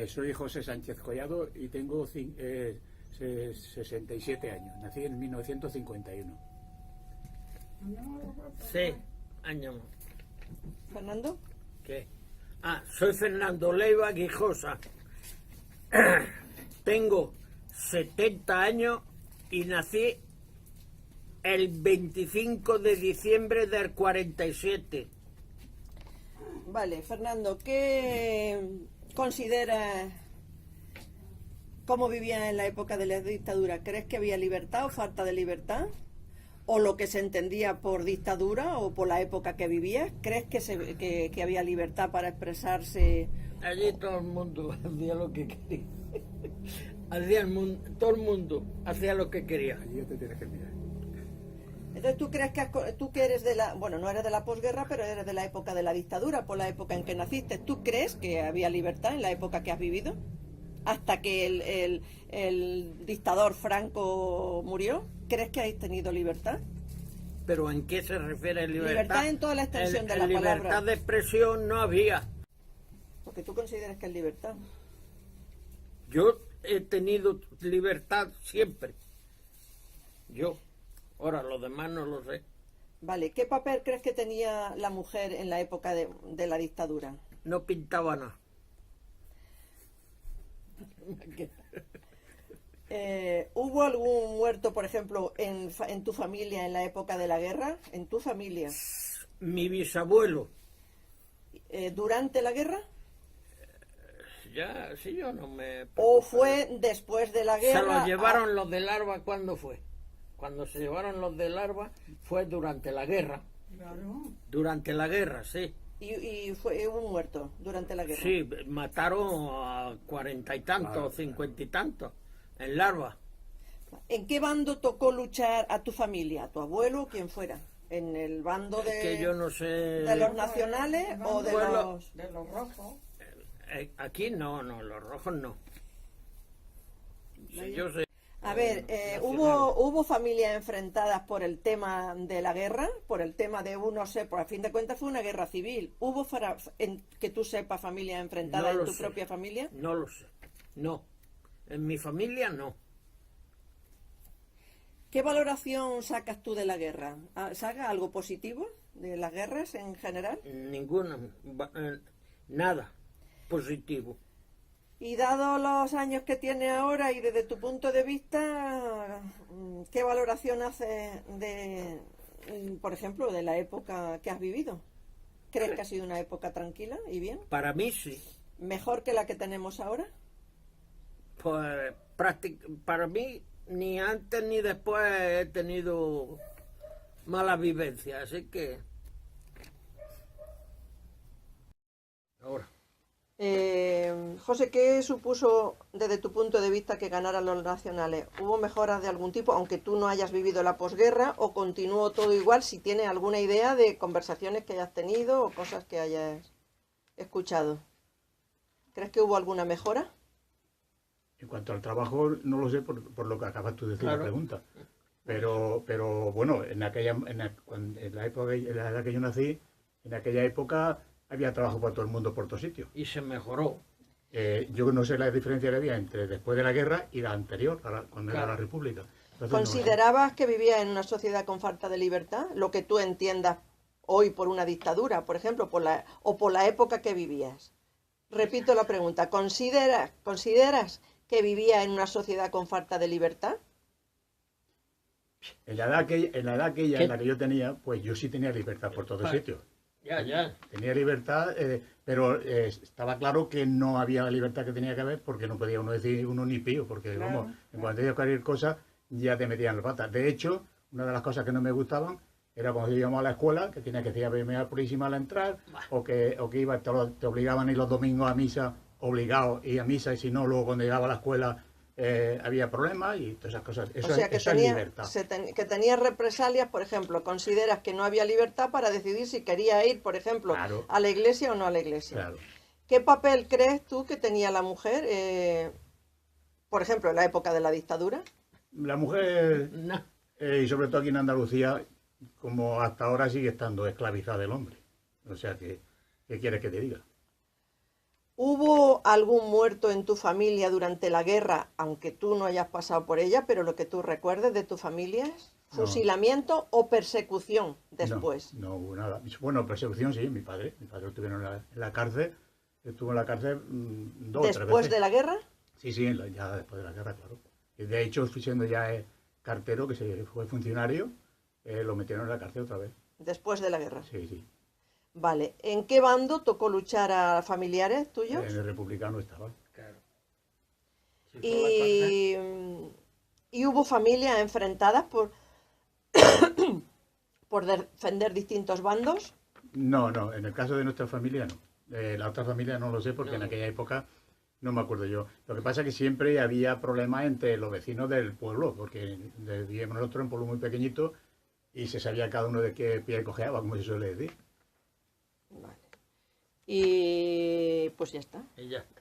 Soy José Sánchez Collado y tengo 67 años. Nací en 1951. Sí, años. ¿Fernando? ¿Qué? Soy Fernando Leiva Guijosa. Tengo 70 años y nací el 25 de diciembre del 47. Vale, Fernando, ¿qué consideras cómo vivía en la época de la dictadura? ¿Crees que había libertad o falta de libertad? ¿O lo que se entendía por dictadura o por la época que vivías? ¿Crees que había libertad para expresarse? Allí todo el mundo hacía lo que quería. Todo el mundo hacía lo que quería. Allí ya te tienes que mirar. Entonces, ¿tú crees tú que eres de la, bueno, no eres de la posguerra, pero eres de la época de la dictadura, por la época en que naciste? ¿Tú crees que había libertad en la época que has vivido? Hasta que el dictador Franco murió, ¿crees que has tenido libertad? ¿Pero en qué se refiere libertad? Libertad en toda la extensión de la palabra. Libertad de expresión no había. Porque tú consideras que es libertad. Yo he tenido libertad siempre. Yo. Ahora, los demás no lo sé. Vale, ¿qué papel crees que tenía la mujer en la época de la dictadura? No pintaba nada. ¿Hubo algún muerto, por ejemplo, en tu familia en la época de la guerra? ¿En tu familia? Mi bisabuelo. ¿Durante la guerra? Ya, sí, yo no me... ¿O fue después de la guerra? Se los llevaron los del Arba, ¿cuándo fue? Cuando se llevaron los del Arba fue durante la guerra. Claro. Durante la guerra, sí. ¿Y hubo un muerto durante la guerra? Sí, mataron a 40 y tantos, 50 y tantos, en Larva. ¿En qué bando tocó luchar a tu familia, a tu abuelo o quien fuera? ¿En el bando Que yo no sé... de los nacionales o de los rojos? Aquí no, los rojos no. Sí, yo sé. A ver, ¿hubo familias enfrentadas por el tema de la guerra? Por el tema de no sé, por a fin de cuentas fue una guerra civil. ¿Hubo, que tú sepas, familias enfrentadas en tu propia familia? No lo sé, no. En mi familia no. ¿Qué valoración sacas tú de la guerra? ¿Sacas algo positivo de las guerras en general? Ninguna, nada positivo. Y dado los años que tiene ahora y desde tu punto de vista, ¿qué valoración haces por ejemplo, de la época que has vivido? ¿Crees que ha sido una época tranquila y bien? Para mí sí. ¿Mejor que la que tenemos ahora? Pues para mí ni antes ni después he tenido mala vivencia, así que... Ahora. José, ¿qué supuso desde tu punto de vista que ganaran los nacionales? ¿Hubo mejoras de algún tipo, aunque tú no hayas vivido la posguerra, o continuó todo igual? Si tienes alguna idea de conversaciones que hayas tenido o cosas que hayas escuchado. ¿Crees que hubo alguna mejora? En cuanto al trabajo, no lo sé por lo que acabas tú de decir, Claro. la pregunta. Pero bueno, en la época, en la edad que yo nací, en aquella época había trabajo para todo el mundo por todos sitios. Y se mejoró. Yo no sé la diferencia que había entre después de la guerra y la anterior, cuando era la República. Entonces, ¿Considerabas que vivías en una sociedad con falta de libertad? Lo que tú entiendas hoy por una dictadura, por ejemplo, por la época que vivías. Repito la pregunta, ¿consideras que vivías en una sociedad con falta de libertad? En la edad aquella en la que yo tenía, pues yo sí tenía libertad por todos sitios. Ya. Tenía libertad, pero estaba claro que no había la libertad que tenía que haber, porque no podía uno decir uno ni pío, porque vamos, en cuanto decía cualquier cosa ya te metían las patas. De hecho, una de las cosas que no me gustaban era cuando íbamos a la escuela, que tenía que decir primera purísima al entrar, o que te obligaban a ir los domingos a misa, obligado a ir a misa, y si no, luego cuando llegaba a la escuela había problemas y todas esas cosas. Eso, o sea, que eso es libertad. que tenías represalias, por ejemplo. ¿Consideras que no había libertad para decidir si quería ir, por ejemplo, Claro. a la iglesia o no a la iglesia? Claro. ¿Qué papel crees tú que tenía la mujer, por ejemplo, en la época de la dictadura? La mujer, No. y sobre todo aquí en Andalucía, como hasta ahora sigue estando esclavizada del hombre. O sea, ¿qué quieres que te diga? ¿Hubo algún muerto en tu familia durante la guerra, aunque tú no hayas pasado por ella, pero lo que tú recuerdes de tu familia? No, ¿Fusilamiento o persecución no, después? no hubo nada. Bueno, persecución sí, mi padre lo tuvieron en la cárcel, estuvo en la cárcel 2 o 3 ¿Después veces. de la guerra? Sí, sí, ya después de la guerra, claro. Y de hecho, fui siendo ya cartero, que se fue funcionario, lo metieron en la cárcel otra vez. Después de la guerra. Sí, sí. Vale. ¿En qué bando tocó luchar a familiares En tuyos? el republicano estaba. Claro. Si fue a la cárcel, Y, y hubo familias enfrentadas por defender distintos bandos. No, no, en el caso de nuestra familia no. La otra familia no lo sé porque en no. aquella época no me acuerdo yo. Lo que pasa es que siempre había problemas entre los vecinos del pueblo, porque vivíamos nosotros en un pueblo muy pequeñito y se sabía cada uno de qué pie cojeaba, como se suele decir. Vale. Y pues ya está. Y ya está.